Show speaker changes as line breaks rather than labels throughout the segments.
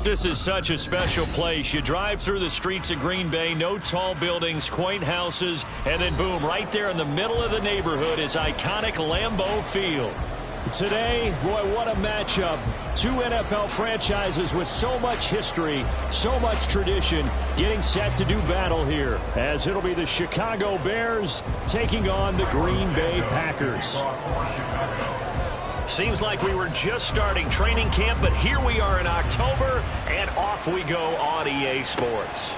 This is such a special place. You drive through the streets of Green Bay, no tall buildings, quaint houses, and then boom, right there in the middle of the neighborhood is iconic Lambeau Field.
Today, boy, what a matchup. Two NFL franchises with so much history, so much tradition, getting set to do battle here, as it'll be the Chicago Bears taking on the Green Bay Packers.
Seems like we were just starting training camp, but here we are in October, and off we go on EA Sports.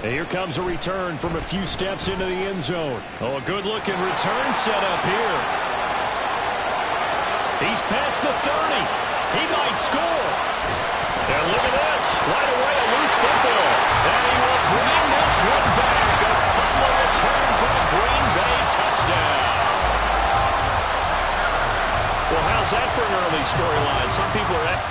And here comes a return from a few steps into the end zone.
Oh, a good-looking return set up here. He's past the 30. He might score. And look at this. Right away, a loose football. And he will bring this one back. A fumble return for a Green Bay touchdown. Well, how's that for an early storyline? Some people are...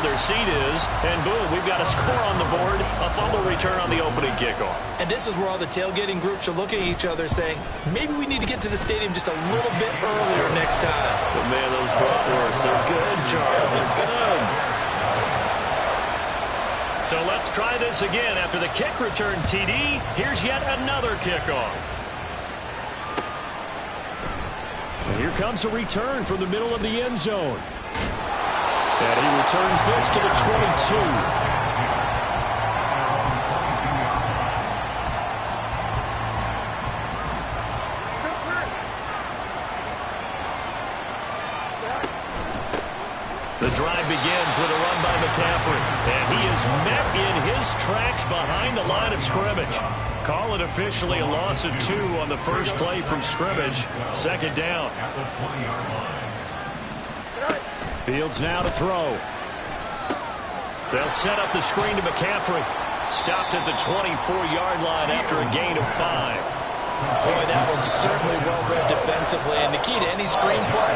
their seat is, and boom, we've got a score on the board, a fumble return on the opening kickoff.
And this is where all the tailgating groups are looking at each other saying, maybe we need to get to the stadium just a little bit earlier next time.
But man, those bratwursts are good, Charles. They're good. So let's try this again. After the kick return TD, here's yet another kickoff.
And here comes a return from the middle of the end zone. And he returns this to the 22.
The drive begins with a run by McCaffrey. And he is met in his tracks behind the line of scrimmage. Call it officially a loss of 2 on the first play from scrimmage. Second down.
Fields now to throw.
They'll set up the screen to McCaffrey. Stopped at the 24-yard line after a gain of 5.
Boy, that was certainly well-read defensively. And the key to any screenplay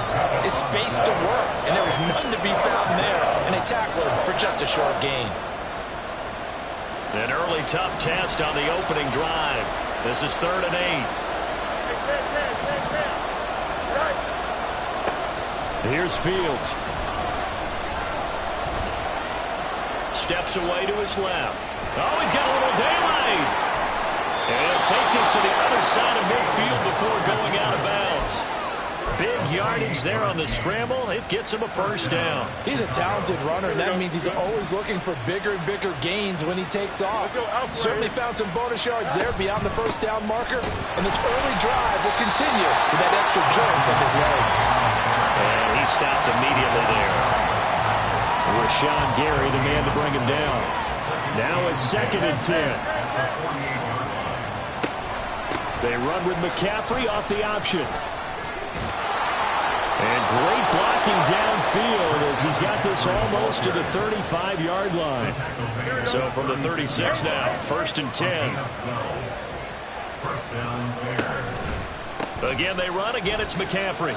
is space to work. And there was none to be found there. And they tackled him for just a short gain.
An early tough test on the opening drive. This is 3rd and
8. Here's Fields.
Steps away to his left. Oh, he's got a little daylight. And he'll take this to the other side of midfield before going out of bounds. Big yardage there on the scramble. It gets him a first down.
He's a talented runner, and that means he's always looking for bigger and bigger gains when he takes off. Certainly found some bonus yards there beyond the first down marker. And this early drive will continue with that extra jolt from his legs.
And he stopped immediately there.
Rashawn Gary, the man to bring him down. Now it's 2nd and 10. They run with McCaffrey off the option. And great blocking downfield as he's got this almost to the 35-yard line.
So from the 36 now, 1st and 10. Again, they run. Again, it's McCaffrey.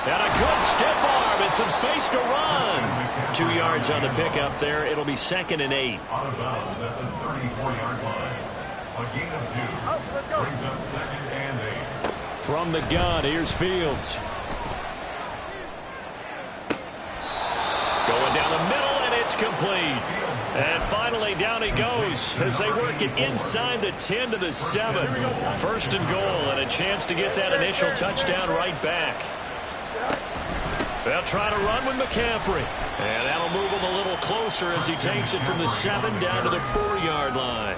And a good stiff arm and some space to run. 2 yards on the pickup there. It'll be 2nd and 8.
Out of bounds at the 34-yard line. A gain of 2. Brings up 2nd and 8.
From the gun, here's Fields.
Going down the middle, and it's complete. And finally, down he goes as they work it inside the 10 to the 7. 1st and goal, and a chance to get that initial touchdown right back. They'll try to run with McCaffrey. And that'll move him a little closer as he takes it from the 7 down to the 4-yard line.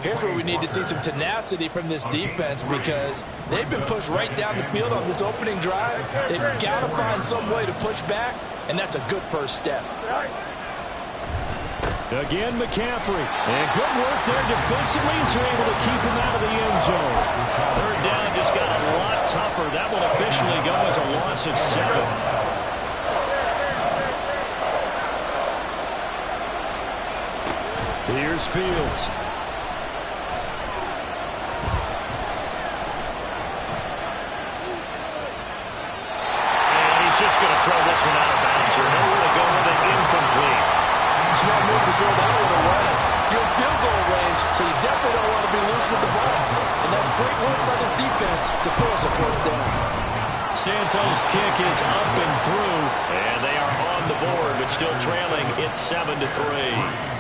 Here's where we need to see some tenacity from this defense because they've been pushed right down the field on this opening drive. They've got to find some way to push back, and that's a good first step.
Again, McCaffrey. And good work there defensively as they're able to keep him out of the end zone.
3rd down just got a lot tougher. That will officially go as a loss of 7.
Here's Fields.
And he's just going to throw this one out of bounds here. Nowhere to go with it, incomplete.
Smart move to throw that one away. Your field goal to force a fourth down.
Santos' kick is up and through, and they are on the board, but still trailing. It's 7-3.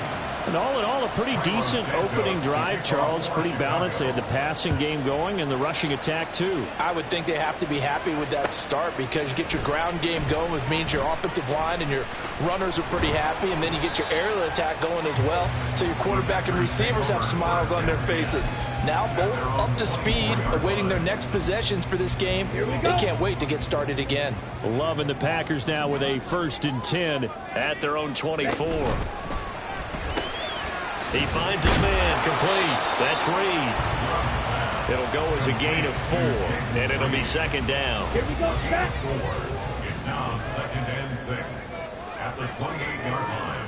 And all in all, a pretty decent opening drive, Charles. Pretty balanced. They had the passing game going and the rushing attack, too.
I would think they have to be happy with that start because you get your ground game going, which means your offensive line and your runners are pretty happy, and then you get your aerial attack going as well, so your quarterback and receivers have smiles on their faces. Now both up to speed, awaiting their next possessions for this game. They can't wait to get started again.
Loving the Packers now with a 1st and 10
at their own 24. He finds his man, complete. That's Reed. It'll go as a gain of 4, and it'll be 2nd down.
Here we go. It's now 2nd and 6 at the 28-yard line.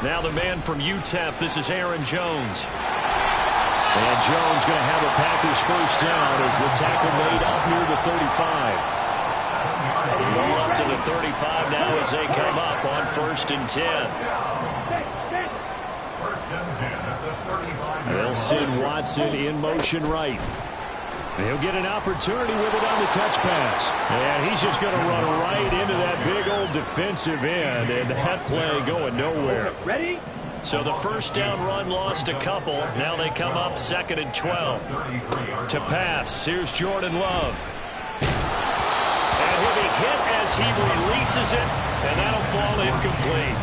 Now the man from UTEP, this is Aaron Jones. And Jones going to have a Packers 1st down as the tackle made up near the 35. Roll up to the 35 now as they come up on 1st and 10.
They'll send Watson in motion right. He'll get an opportunity with it on the touch pass. And he's just going to run right into that big old defensive end, and that play going nowhere.
Ready?
So the 1st down run lost a couple. Now they come up 2nd and 12. To pass, here's Jordan Love. And he'll be hit as he releases it, and that'll fall incomplete.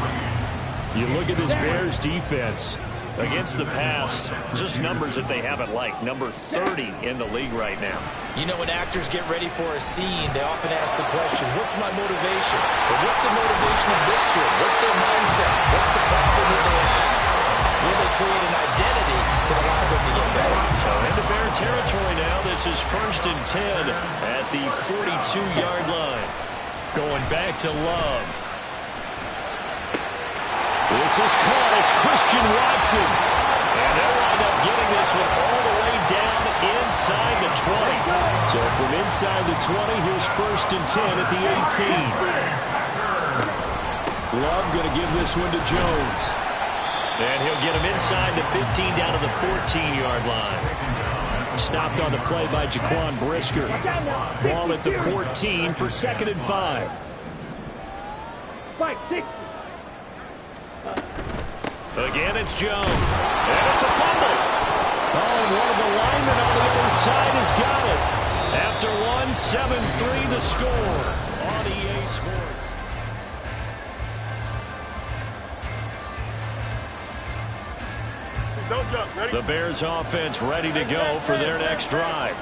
You look at this Bears defense.
Against the pass, just numbers that they haven't liked. Number 30 in the league right now.
You know, when actors get ready for a scene, they often ask the question, what's my motivation? Or what's the motivation of this group? What's their mindset? What's the problem that they have? Will they create an identity that allows them to get better?
So into Bear territory now. This is 1st and 10 at the 42-yard line. Going back to Love.
This is caught. It's Christian Watson.
And they'll wind up getting this one all the way down inside the 20.
So from inside the 20, here's 1st and 10 at the 18. Love going to give this one to Jones.
And he'll get him inside the 15 down to the 14-yard line.
Stopped on the play by Jaquan Brisker. Ball at the 14 for 2nd and 5.
5, 6.
Again, it's Jones. And it's a fumble.
Oh, and one of the linemen on the other side has got it.
After 7-3 the score on EA Sports.
Don't jump. Ready?
The Bears offense ready to go for their next drive.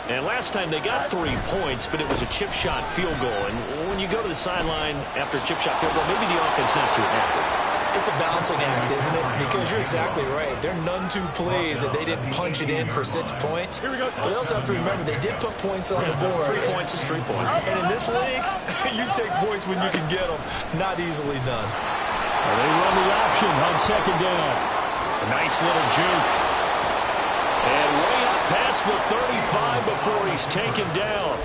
And last time they got 3 points, but it was a chip shot field goal. And when you go to the sideline after a chip shot field goal, maybe the offense not too happy.
It's a balancing act, isn't it? Because you're exactly right. There are none two plays that they didn't punch it in for 6 points. But they also have to remember they did put points on the board.
3 points is 3 points.
And in this league, you take points when you can get them. Not easily done.
Well, they run the option on 2nd down.
A nice little juke. And way up past the 35 before he's taken down.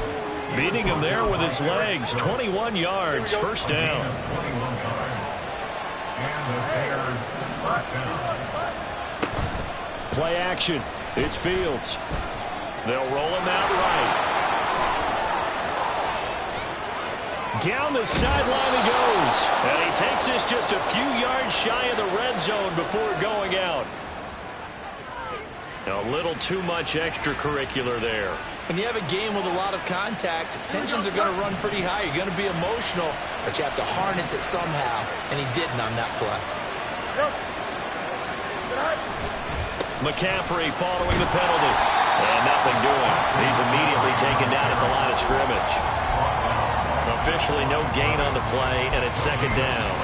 Beating him there with his legs. 21 yards, 1st down.
Play action. It's Fields.
They'll roll him out right.
Down the sideline he goes.
And he takes this just a few yards shy of the red zone before going out. A little too much extracurricular there.
When you have a game with a lot of contact, tensions are going to run pretty high. You're going to be emotional, but you have to harness it somehow, and he didn't on that play.
McCaffrey following the penalty. And nothing doing. He's immediately taken down at the line of scrimmage. Officially no gain on the play, and it's 2nd down.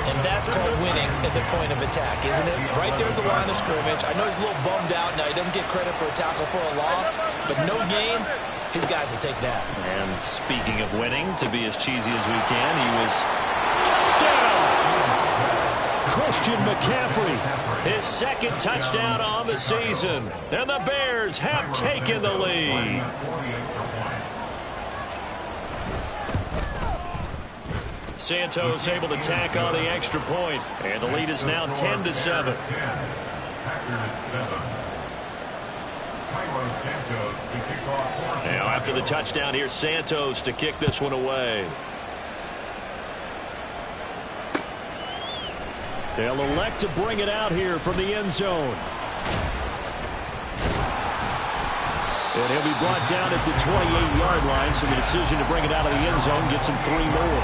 And that's called winning at the point of attack, isn't it? Right there at the line of scrimmage. I know he's a little bummed out now. He doesn't get credit for a tackle for a loss, but no gain, his guys will take that.
And speaking of winning, to be as cheesy as we can, he was touchdown!
Christian McCaffrey.
His 2nd touchdown on the season. And the Bears have taken the lead. Santos able to tack on the extra point. And the lead is now 10-7. Now after the touchdown, here's Santos to kick this one away.
They'll elect to bring it out here from the end zone. And he'll be brought down at the 28-yard line, so the decision to bring it out of the end zone gets him 3 more.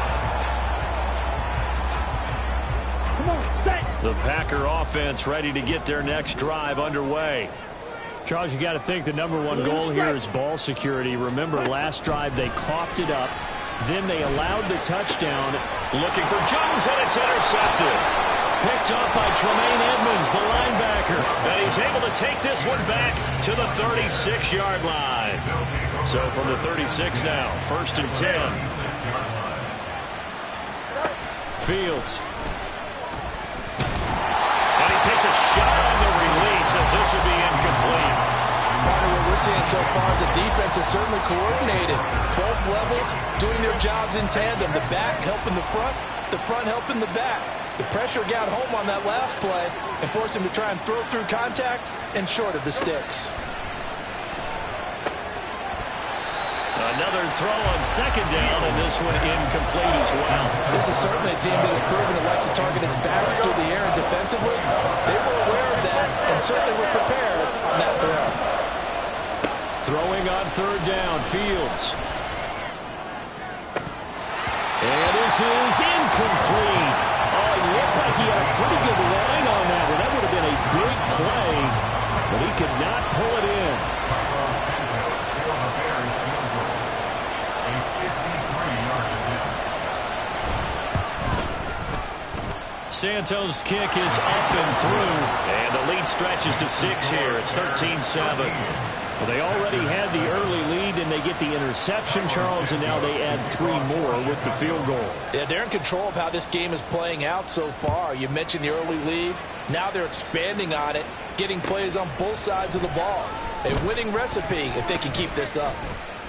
The Packer offense ready to get their next drive underway. Charles, you got to think the #1 goal here is ball security. Remember, last drive they coughed it up. Then they allowed the touchdown.
Looking for Jones, and it's intercepted. Picked up by Tremaine Edmonds, the linebacker. And he's able to take this one back to the 36-yard line. So from the 36 now, 1st and 10.
Fields.
And he takes a shot on the release as this will be incomplete.
Part of what we're seeing so far is the defense is certainly coordinated. Both levels doing their jobs in tandem. The back helping the front helping the back. The pressure got home on that last play and forced him to try and throw through contact and short of the sticks.
Another throw on 2nd down, and this one incomplete as well.
This is certainly a team that has proven it likes to target its backs through the air and defensively. They were aware of that and certainly were prepared on that throw.
Throwing on 3rd down, Fields. And this is incomplete. Oh, it looked like he had a pretty good line on that one. That would have been a big play, but he could not pull it in.
Santos' kick is up and through, and the lead stretches to 6 here. It's 13-7.
Well, they already had the early lead, and they get the interception, Charles, and now they add 3 more with the field goal.
Yeah, they're in control of how this game is playing out so far. You mentioned the early lead. Now they're expanding on it, getting plays on both sides of the ball. A winning recipe if they can keep this up.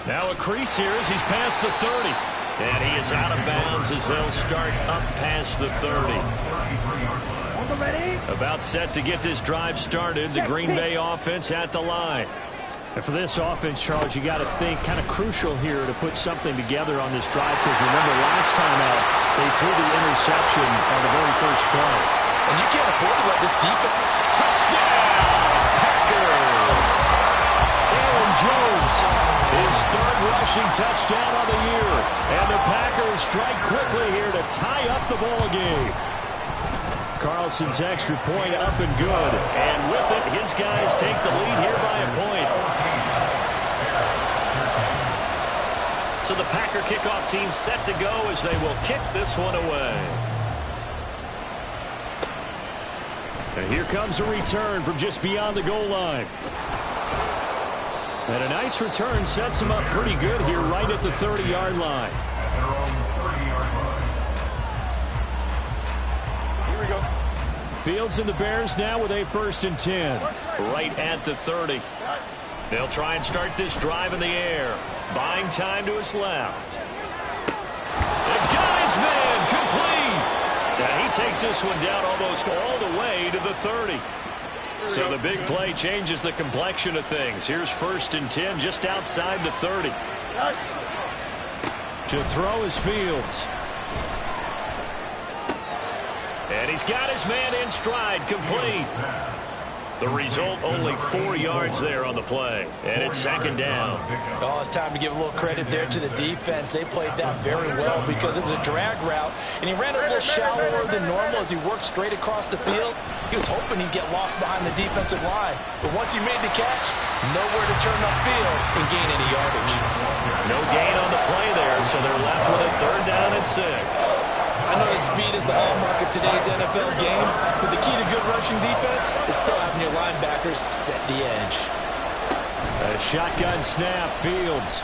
Now a crease here as he's past the 30. And he is out of bounds as they'll start up past the 30. About set to get this drive started. The Green Bay offense at the line.
And for this offense, Charles, you got to think kind of crucial here to put something together on this drive, because remember last time out they threw the interception on the very first play.
And you can't afford to let this defense.
Touchdown, Packers!
Aaron Jones, his 3rd rushing touchdown of the year. And the Packers strike quickly here to tie up the ball game. Carlson's extra point up and good. And with it, his guys take the lead here by a point.
So the Packer kickoff team set to go as they will kick this one away.
And here comes a return from just beyond the goal line. And a nice return sets him up pretty good here right at the 30-yard line.
Here we go.
Fields and the Bears now with a 1st and 10.
Right at the 30. They'll try and start this drive in the air. Buying time to his left. They got his man complete. And he takes this one down almost all the way to the 30. So the big play changes the complexion of things. Here's 1st and 10 just outside the 30.
To throw is Fields.
And he's got his man in stride, complete. The result, only 4 yards there on the play. And it's 2nd down.
Oh, it's time to give a little credit there to the defense. They played that very well because it was a drag route. And he ran a little shallower than normal as he worked straight across the field. He was hoping he'd get lost behind the defensive line. But once he made the catch, nowhere to turn upfield and gain any yardage.
No gain on the play there, so they're left with a 3rd down and 6.
I know that speed is the hallmark of today's NFL game, but the key to good rushing defense is still having your linebackers set the edge.
A shotgun snap, Fields.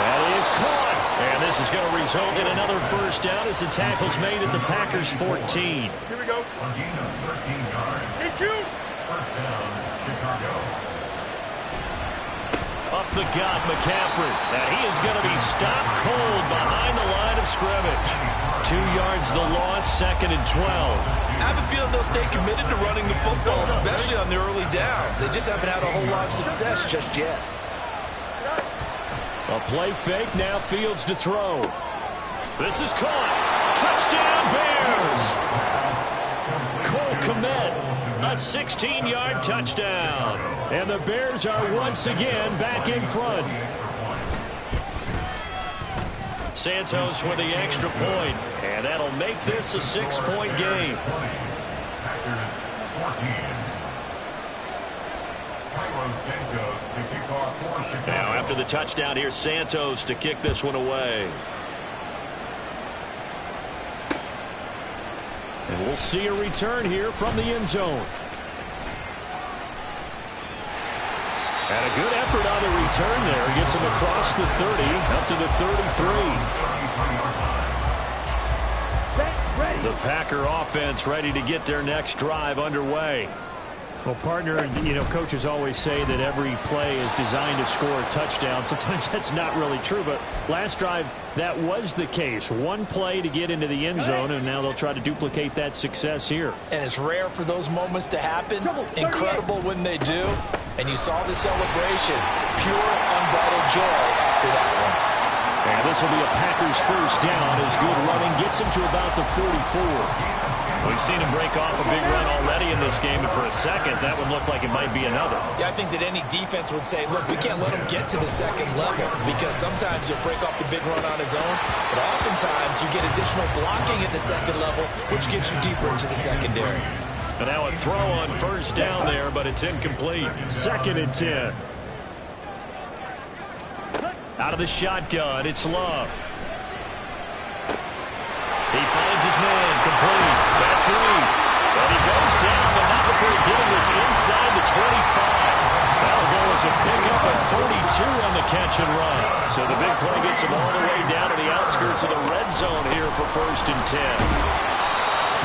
That is caught. And this is going to result in another 1st down as the tackle's made at the Packers' 14.
Here we go. A gain of 13 yards. Hey, 1st down, Chicago.
Up the gut, McCaffrey. And he is going to be stopped cold behind the line of scrimmage. 2 yards the loss, 2nd and 12.
I have a feeling they'll stay committed to running the football, especially on the early downs. They just haven't had a whole lot of success just yet.
A play fake, now Fields to throw. This is caught. Touchdown, Bears! Cole Kmet, a 16-yard touchdown. And the Bears are once again back in front.
Santos with the extra point, and that'll make this a 6-point game. Now after the touchdown, here's Santos to kick this one away.
And we'll see a return here from the end zone. And a good effort on the return there. Gets him across the 30, up to the 33. The Packer offense ready to get their next drive underway. Well, partner, you know, coaches always say that every play is designed to score a touchdown. Sometimes that's not really true, but last drive, that was the case. One play to get into the end zone, and now they'll try to duplicate that success here.
And it's rare for those moments to happen. Incredible when they do. And you saw the celebration. Pure, unbridled joy after that one.
And this will be a Packers first down as good running gets him to about the 44.
We've seen him break off a big run already in this game, and for a second, that would look like it might be another.
Yeah, I think that any defense would say, look, we can't let him get to the second level because sometimes he'll break off the big run on his own, but oftentimes you get additional blocking at the second level, which gets you deeper into the secondary.
And now a throw on first down there, but it's incomplete.
2nd and 10.
Out of the shotgun, it's Love. He finds his man, complete. That's Reed. And he goes down, but not before getting this inside the 25. That'll go as a pickup of 42 on the catch and run. So the big play gets him all the way down to the outskirts of the red zone here for 1st and 10.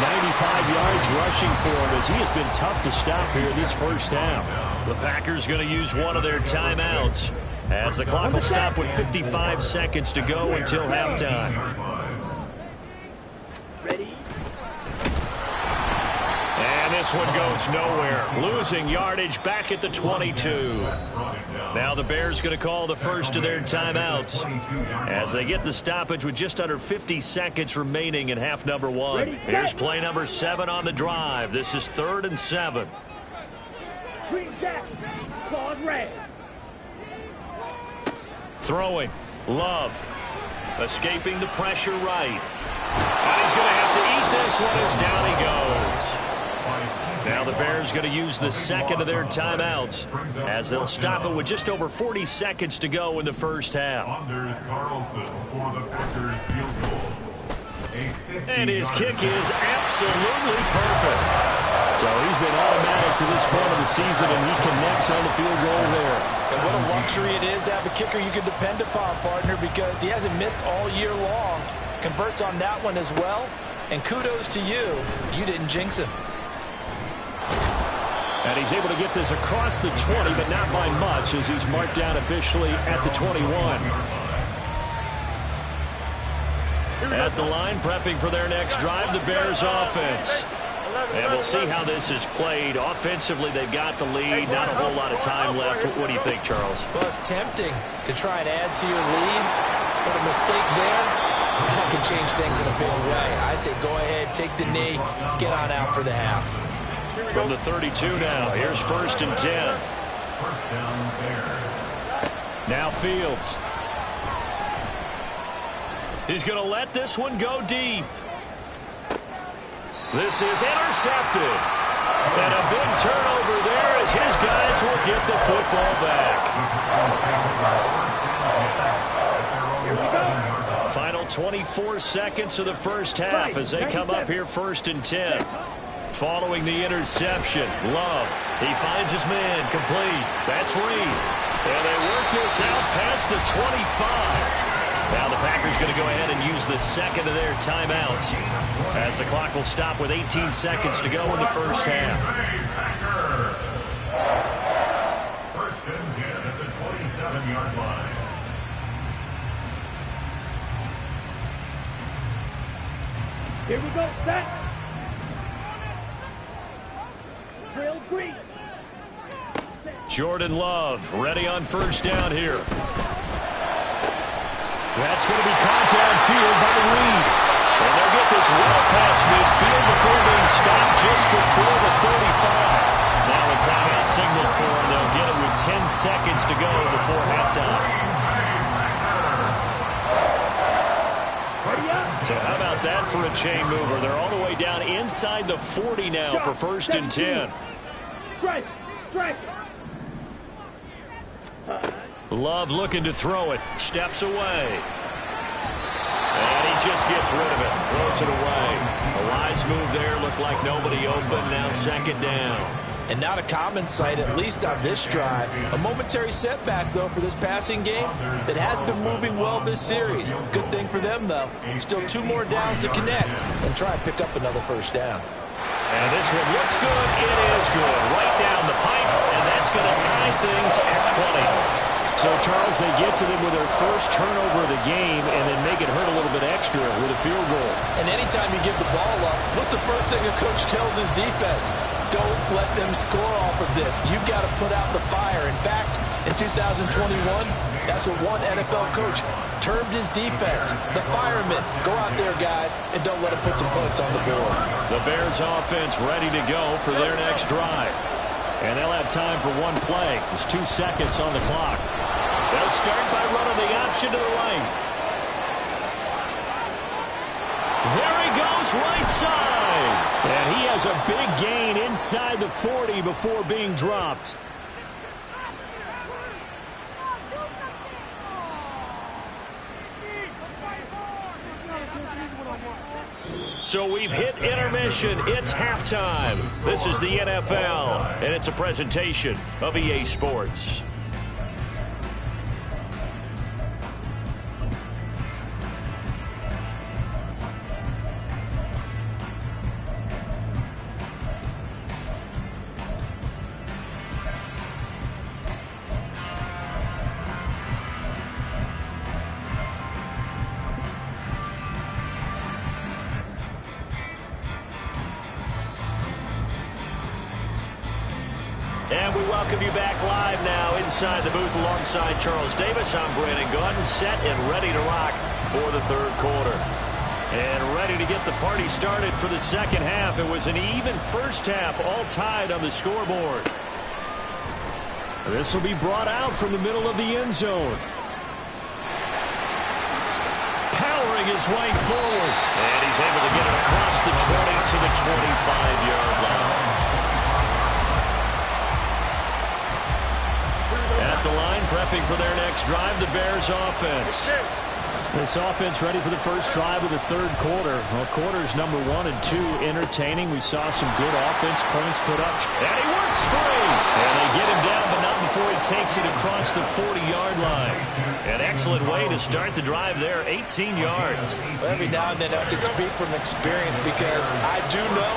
95 yards rushing for him as he has been tough to stop here this first half.
The Packers going to use one of their timeouts as the clock will stop with 55 seconds to go until halftime. And this one goes nowhere. Losing yardage back at the 22. Now the Bears going to call the first of their timeouts as they get the stoppage with just under 50 seconds remaining in half number 1. Here's play number 7 on the drive. This is 3rd and 7. Throwing. Love. Escaping the pressure right. And he's going to have to eat this one as down he goes. Now the Bears going to use the second of their timeouts as they'll stop it with just over 40 seconds to go in the first half. And his kick is absolutely perfect.
So he's been automatic to this point of the season, and he connects on the field goal there.
And what a luxury it is to have a kicker you can depend upon, partner, because he hasn't missed all year long. Converts on that one as well. And kudos to you. You didn't jinx him.
And he's able to get this across the 20, but not by much as he's marked down officially at the 21.
At the line, prepping for their next drive, the Bears offense. And we'll see how this is played. Offensively, they've got the lead. Not a whole lot of time left. What do you think, Charles?
Well, it's tempting to try and add to your lead, but a mistake there, that could change things in a big way. I say go ahead, take the knee, get on out for the half.
From the 32 now, here's 1st and 10.
Now Fields.
He's going to let this one go deep. This is intercepted. And a big turnover there as his guys will get the football back. Final 24 seconds of the first half as they come up here 1st and 10. Following the interception, Love. He finds his man, complete. That's Reed. And they work this out past the 25. Now the Packers going to go ahead and use the second of their timeouts as the clock will stop with 18 seconds to go in the first half.
1st and 10 at the 27-yard
Here we go, set. Drill 3.
Jordan Love ready on first down here. That's going to be caught downfield by Reed. And they'll get this well past midfield before being stopped just before the 35. Now a timeout signal for them. They'll get it with 10 seconds to go before halftime. So how about that for a chain mover? They're all the way down inside the 40 now for first and 10.
Strike.
Love looking to throw it. Steps away. And he just gets rid of it. Throws it away. A wise move there. Looked like nobody open. Now second down.
And not a common sight, at least on this drive. A momentary setback, though, for this passing game that has been moving well this series. Good thing for them, though. Still 2 more downs to connect and try and pick up another first down.
And this one looks good. It is good. Right down the pipe, and that's going to tie things at 20.
So, Charles, they get to them with their first turnover of the game and then make it hurt a little bit extra with a field goal.
And anytime you give the ball up, what's the first thing a coach tells his defense? Don't let them score off of this. You've got to put out the fire. In fact, in 2021, that's what one NFL coach termed his defense. The firemen. Go out there, guys, and don't let them put some points on the board.
The Bears offense ready to go for their next drive.
And they'll have time for one play. There's 2 seconds on the clock.
They'll start by running the option to the right. There he goes, right side.
And he has a big gain inside the 40 before being dropped.
So we've hit intermission. It's halftime. This is the NFL, and it's a presentation of EA Sports. And we welcome you back live now inside the booth alongside Charles Davis. I'm Brandon Gaudin, set and ready to rock for the third quarter. And ready to get the party started for the second half. It was an even first half, all tied on the scoreboard.
This will be brought out from the middle of the end zone.
Powering his way forward. And he's able to get it across the 20 to the 25-yard line. At the line, prepping for their next drive, the Bears offense.
This offense ready for the first drive of the third quarter. Well, quarters number 1 and 2 entertaining. We saw some good offense points put up.
And he works free. And they get him down, but not before he takes it across the 40-yard line. An excellent way to start the drive there, 18 yards.
Every now and then I can speak from experience because I do know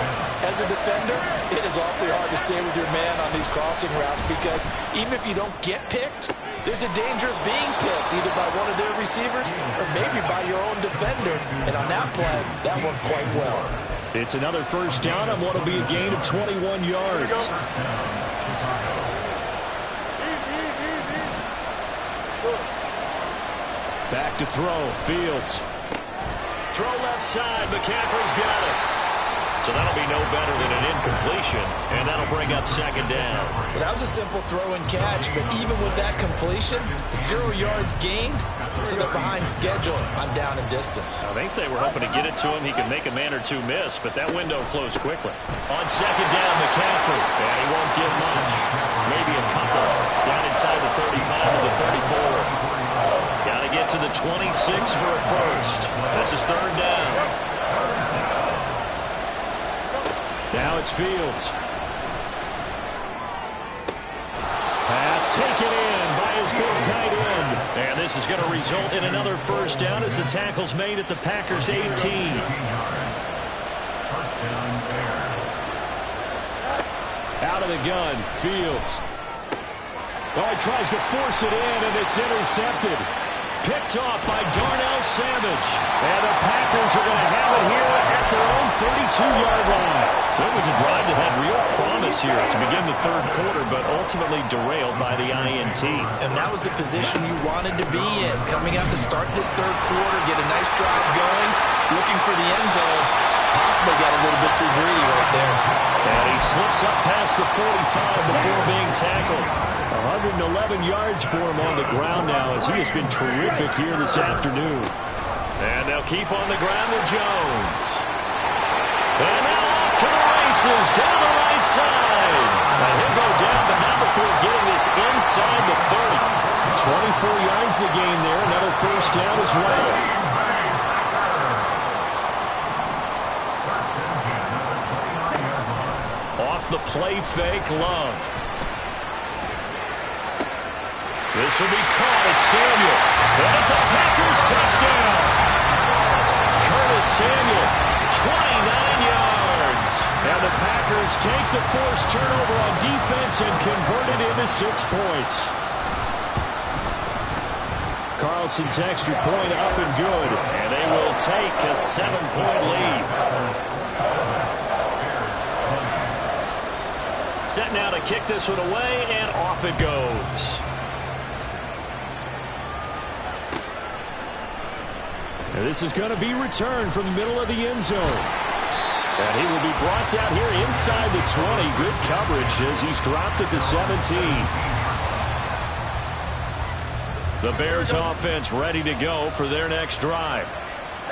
as a defender it is awfully hard to stay with your man on these crossing routes because even if you don't get picked, there's a danger of being picked either by one of their receivers or maybe by your own defender. And on that play, that worked quite well.
It's another first down on what will be a gain of 21 yards. Back to throw. Fields.
Throw left side. McCaffrey's got it. So that'll be no better than an incompletion, and that'll bring up second down.
Well, that was a simple throw and catch, but even with that completion, 0 yards gained, so they're behind schedule on down and distance.
I think they were hoping to get it to him. He could make a man or two miss, but that window closed quickly. On second down, McCaffrey, and he won't get much. Maybe a couple. Down inside the 35 to the 34. Got to get to the 26 for a first. This is third down.
Now it's Fields. Pass taken in by his big tight end.
And this is going to result in another first down as the tackle's made at the Packers' 18.
Out of the gun, Fields. Oh, he tries to force it in, and it's intercepted.
Picked off by Darnell Savage. And the Packers are going to have it here at their
32-yard line.
So it was a drive that had real promise here to begin the third quarter, but ultimately derailed by the INT.
And that was the position you wanted to be in. Coming out to start this third quarter, get a nice drive going, looking for the end zone. Possibly got a little bit too greedy right there.
And he slips up past the 45 before being tackled.
111 yards for him on the ground now as he has been terrific here this afternoon.
And they'll keep on the ground with Jones. And now off to the races down the right side. And he'll go down, but not before getting this inside the 30.
24 yards the gain there. Another first down as well.
Off the play fake, Love. This will be caught at Samuel. And it's a Packers touchdown. Curtis Samuel, 29 yards. And the Packers take the forced turnover on defense and convert it into 6 points.
Carlson's extra point up and good.
And they will take a 7-point lead. Set now to kick this one away, and off it goes.
And this is going to be returned from the middle of the end zone. And he will be brought down here inside the 20. Good coverage as he's dropped at the 17.
The Bears offense ready to go for their next drive.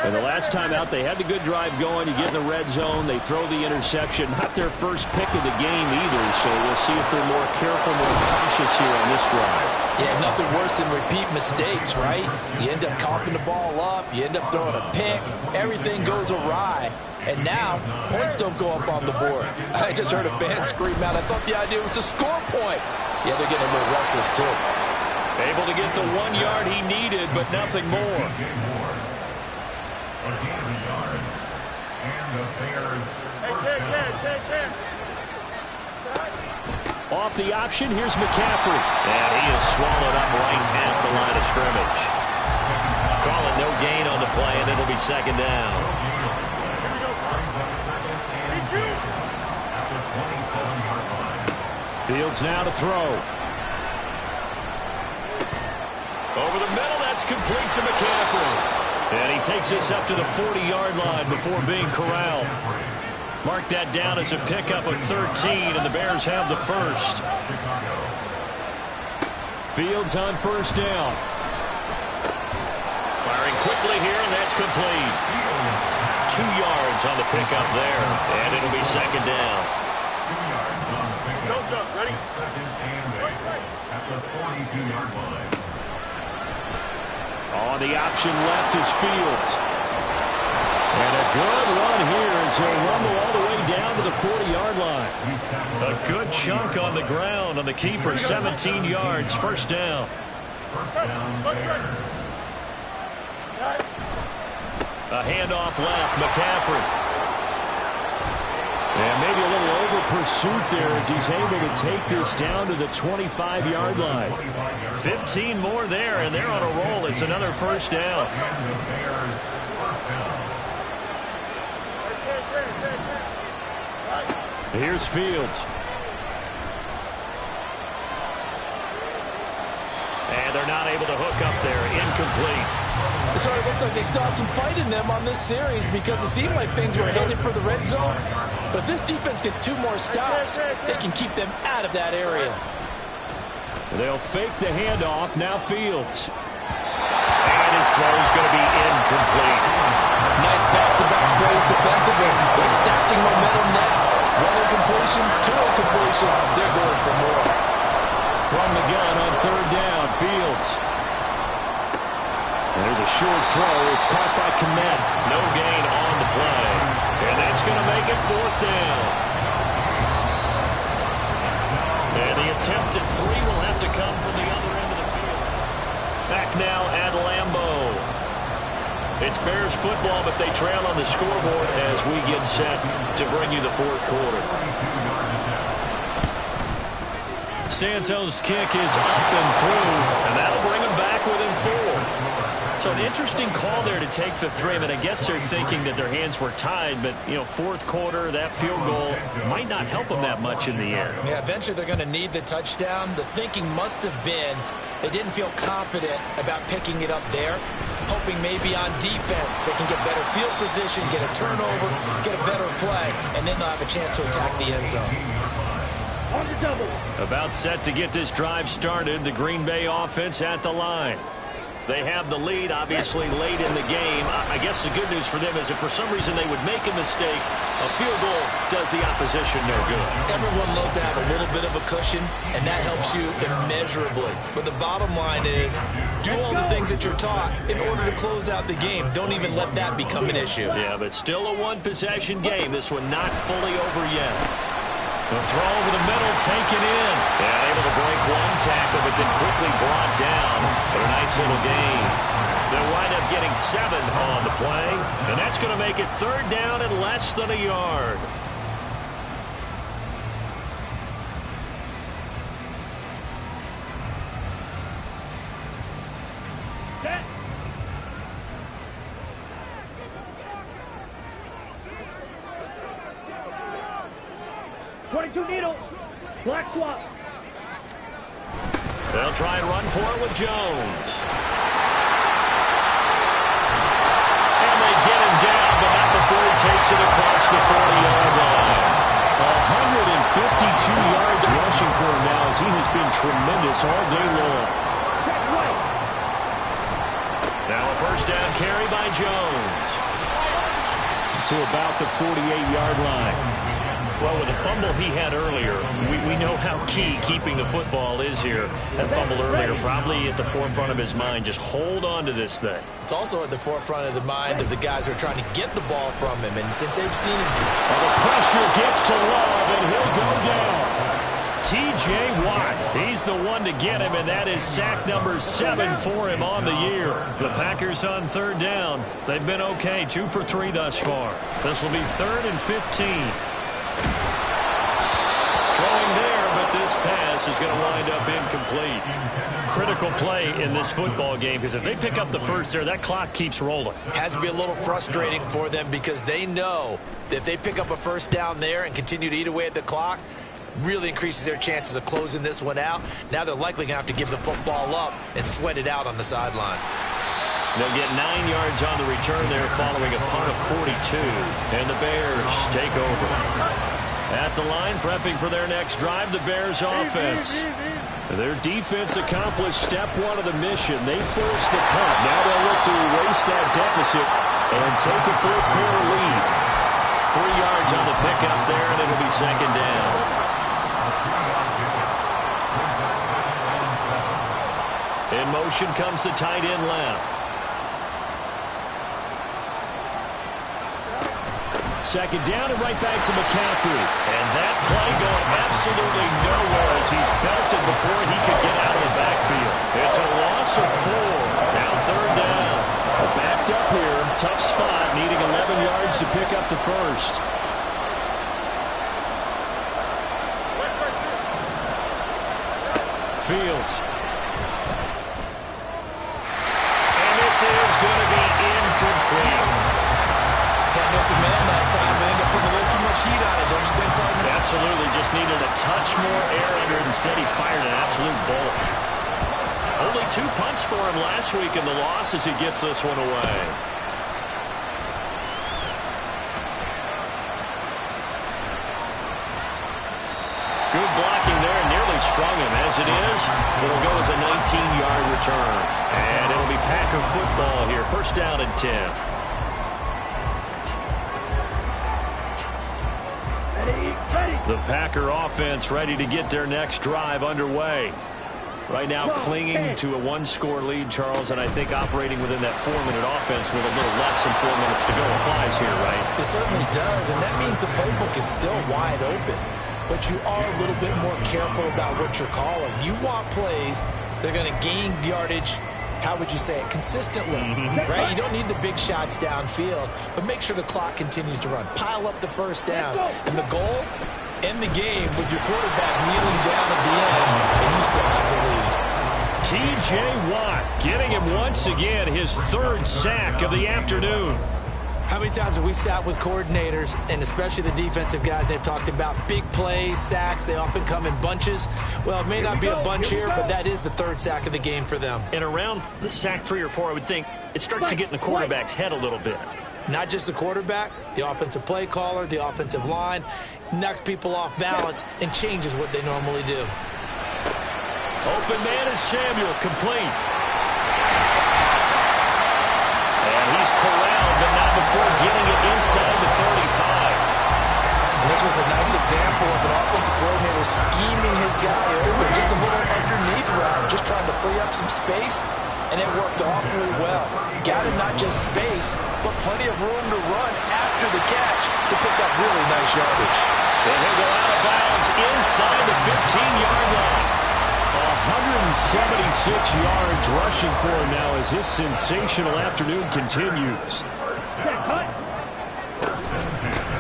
And the last time out, they had the good drive going. You get in the red zone, they throw the interception. Not their first pick of the game either, so we'll see if they're more careful, more cautious here on this drive.
Yeah, nothing worse than repeat mistakes, right? You end up coughing the ball up, you end up throwing a pick, everything goes awry. And now, points don't go up on the board. I just heard a fan scream out, I thought the idea was to score points. Yeah, they're getting a little restless too.
Able to get the 1 yard he needed, but nothing more.
Off the option, here's McCaffrey.
And he is swallowed up right at the line of scrimmage. Calling no gain on the play, and it'll be second down.
Fields now to throw.
Over the middle, that's complete to McCaffrey. And he takes this up to the 40-yard line before being corralled. Mark that down as a pickup of 13, and the Bears have the first.
Fields on first down.
Firing quickly here, and that's complete. 2 yards on the pickup there, and it'll be second down.
2 yards on the pickup. Don't jump, ready? Second and 8 at the 42-yard line.
On the option left is Fields. And a good run here as he'll rumble all the way down to the 40-yard line.
A good chunk on the ground on the keeper, 17 yards, first down.
First down, Bears.
A handoff left, McCaffrey.
And maybe a little over pursuit there as he's able to take this down to the 25-yard line.
15 more there, and they're on a roll. It's another first down.
And the Bears, first down.
Here's Fields.
And they're not able to hook up there. Incomplete.
So it looks like they still have some fight in them on this series because it seemed like things were headed for the red zone. But this defense gets 2 more stops. They can keep them out of that area.
They'll fake the handoff. Now Fields.
And his throw is going to be incomplete.
Nice back-to-back plays defensively. They're stacking momentum now. 1 incompletion, 2 incompletion. They're going for more.
From the gun on third down, Fields. And there's a short throw. It's caught by Kmet.
No gain on the play. And that's going to make it fourth down. And the attempt at 3 will have to come from the other end of the field. Back now at Lambeau. It's Bears football, but they trail on the scoreboard as we get set to bring you the fourth quarter. Santos' kick is up and through, and that'll bring him back within 4. So an interesting call there to take the 3. I mean, I guess they're thinking that their hands were tied, but, you know, fourth quarter, that field goal might not help them that much in the end.
Yeah, eventually they're going to need the touchdown. The thinking must have been they didn't feel confident about picking it up there, hoping maybe on defense they can get better field position, get a turnover, get a better play, and then they'll have a chance to attack the end zone.
On the double.
About set to get this drive started, the Green Bay offense at the line. They have the lead, obviously, late in the game. I guess the good news for them is if for some reason they would make a mistake, a field goal does the opposition no good.
Everyone loves to have a little bit of a cushion, and that helps you immeasurably. But the bottom line is, do all the things that you're taught in order to close out the game. Don't even let that become an issue.
Yeah, but still a one-possession game. This one not fully over yet. The throw over the middle, taken in. And able to break one tackle, but then quickly brought down. But a nice little gain. They'll wind up getting 7 on the play. And that's going to make it 3rd down and less than a yard.
Set. .22 needle. Black swap.
They'll try and run for it with Jones. And they get him down, but not before he takes it across the 40-yard line.
152 yards rushing for him now as he has been tremendous all day long.
Check right.
Now a first down carry by Jones.
To about the 48-yard line.
Well, with the fumble he had earlier, we know how key keeping the football is here. That fumble earlier probably at the forefront of his mind. Just hold on to this thing.
It's also at the forefront of the mind of the guys who are trying to get the ball from him. And since they've seen him...
Well, the pressure gets to Love, and he'll go down.
T.J. Watt, he's the one to get him, and that is sack number 7 for him on the year. The Packers on 3rd down. They've been okay, 2 for 3 thus far. This will be 3rd and 15. Throwing there, but this pass is going to wind up incomplete. Critical play in this football game, because if they pick up the first there, that clock keeps rolling.
Has to be a little frustrating for them because they know that if they pick up a first down there and continue to eat away at the clock, really increases their chances of closing this one out. Now they're likely going to have to give the football up and sweat it out on the sideline.
They'll get 9 yards on the return there following a punt of 42. And the Bears take over. At the line, prepping for their next drive, the Bears offense. Their defense accomplished step 1 of the mission. They forced the punt. Now they'll look to erase that deficit and take a fourth quarter lead. 3 yards on the pickup there, and it'll be 2nd down. In motion comes the tight end left.
2nd down and right back to McCaffrey.
And that play going absolutely nowhere as he's belted before he could get out of the backfield. It's a loss of 4. Now 3rd down.
Backed up here. Tough spot. Needing 11 yards to pick up the first. Fields.
And this is going to be incomplete.
Had an open man that time and ended up putting a little too much heat on it, don't you think, partner?
Absolutely. Just needed a touch more air under it. Instead, he fired an absolute bullet. Only 2 punts for him last week in the loss as he gets this one away. Good blocking there, nearly sprung him. As it is, it'll go as a 19-yard return. And it'll be Packer football here. First down and 10. The Packer offense ready to get their next drive underway. Right now clinging to a 1-score lead, Charles, and I think operating within that 4-minute offense with a little less than 4 minutes to go applies here, right?
It certainly does, and that means the playbook is still wide open. But you are a little bit more careful about what you're calling. You want plays that are going to gain yardage, how would you say it, consistently, right? You don't need the big shots downfield, but make sure the clock continues to run. Pile up the first downs. And the goal, end the game with your quarterback kneeling down at the end, and you still have the lead.
T.J. Watt getting him once again his third sack of the afternoon.
How many times have we sat with coordinators, and especially the defensive guys, they've talked about big plays, sacks. They often come in bunches. Well, it may not be a bunch here, but that is the third sack of the game for them.
And around the sack 3 or 4, I would think it starts to get in the quarterback's head a little bit.
Not just the quarterback, the offensive play caller, the offensive line, knocks people off balance and changes what they normally do.
Open man is Samuel, complete.
And he's corralled, but not before getting it inside the 35.
And this was a nice example of an offensive coordinator scheming his guy open, just a little underneath route, just trying to free up some space, and it worked awfully well. Got him not just space, but plenty of room to run after the catch to pick up really nice yardage.
And he'll go out of bounds inside the 15-yard line.
176 yards rushing for him now as his sensational afternoon continues.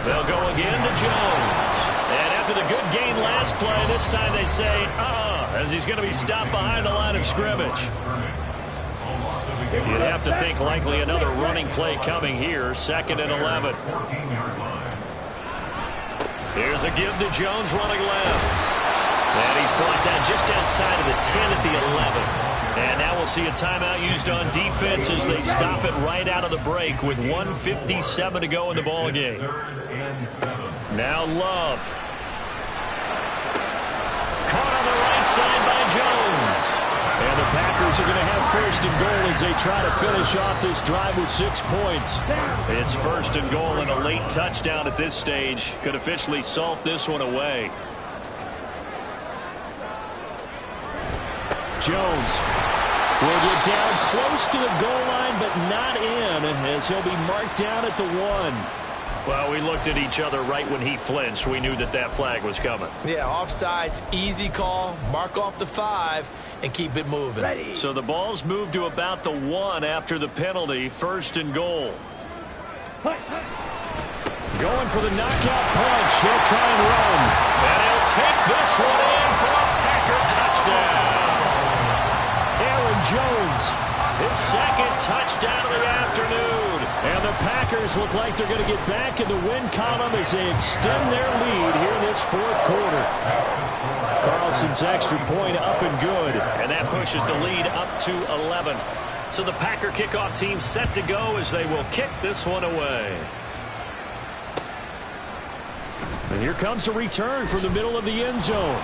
They'll go again to Jones. And after the good gain last play, this time they say, as he's going to be stopped behind the line of scrimmage. You'd have to think likely another running play coming here, 2nd and 11. Here's a give to Jones running left. And he's brought down just outside of the 10 at the 11. And now we'll see a timeout used on defense as they stop it right out of the break with 1:57 to go in the ball game. Now Love. Caught on the right side by Jones.
And the Packers are going to have 1st and goal as they try to finish off this drive with 6 points.
It's 1st and goal, and a late touchdown at this stage could officially salt this one away.
Jones will get down close to the goal line, but not in, as he'll be marked down at the 1.
Well, we looked at each other right when he flinched. We knew that that flag was coming.
Yeah, offsides, easy call, mark off the 5, and keep it moving.
Ready.
So the ball's moved to about the 1 after the penalty, 1st and goal.
Going for the knockout punch. He'll try and run.
And he'll take this one in for a Packer touchdown.
Aaron Jones,
His 2nd touchdown of the afternoon.
and the Packers look like they're going to get back in the win column as they extend their lead here in this 4th quarter. Carlson's extra point up and good.
And that pushes the lead up to 11. So the Packer kickoff team set to go as they will kick this one away.
And here comes a return from the middle of the end zone.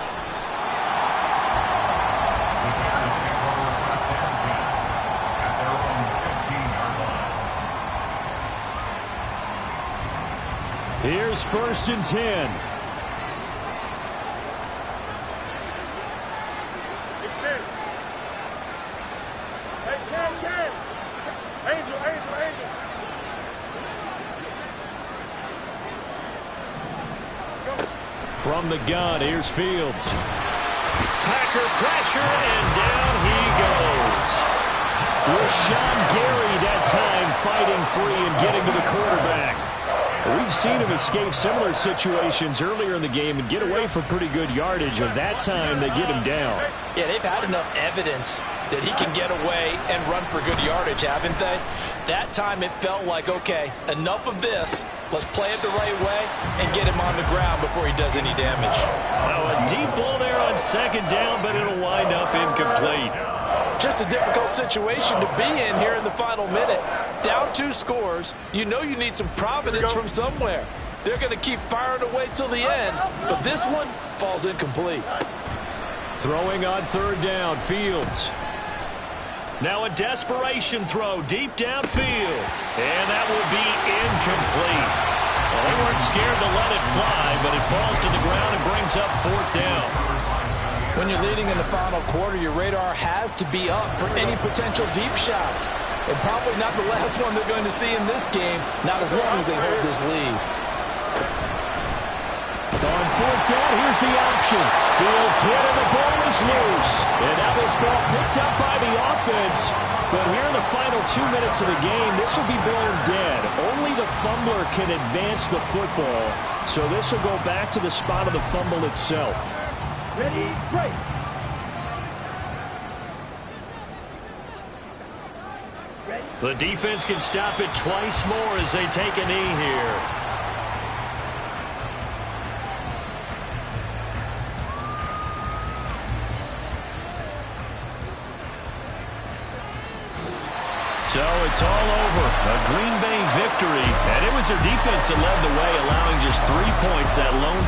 Here's 1st and 10. From the gun, here's Fields.
Packer pressure, and down he goes.
Rashawn Gary that time fighting free and getting to the quarterback. We've seen him escape similar situations earlier in the game and get away for pretty good yardage, and that time they get him down.
Yeah, they've had enough evidence that he can get away and run for good yardage, haven't they? That time it felt like, okay, enough of this. Let's play it the right way and get him on the ground before he does any damage.
Now a deep ball there on 2nd down, but it'll wind up incomplete.
Just a difficult situation to be in here in the final minute. Down 2 scores. You know you need some providence from somewhere. They're going to keep firing away till the end, but this one falls incomplete.
Throwing on 3rd down, Fields.
Now a desperation throw deep downfield. And that will be incomplete. Well, they weren't scared to let it fly, but it falls to the ground and brings up 4th down.
When you're leading in the final quarter, your radar has to be up for any potential deep shots. And probably not the last one they're going to see in this game, not as long as they hold this lead.
On 4th down, here's the option. Fields hit and the ball is loose. And now this ball picked up by the offense. But here in the final 2 minutes of the game, this will be blown dead. Only the fumbler can advance the football. So this will go back to the spot of the fumble itself.
Ready, break.
The defense can stop it twice more as they take a knee here. So it's all over. A Green Bay victory. And it was their defense that led the way, allowing just 3 points. That lone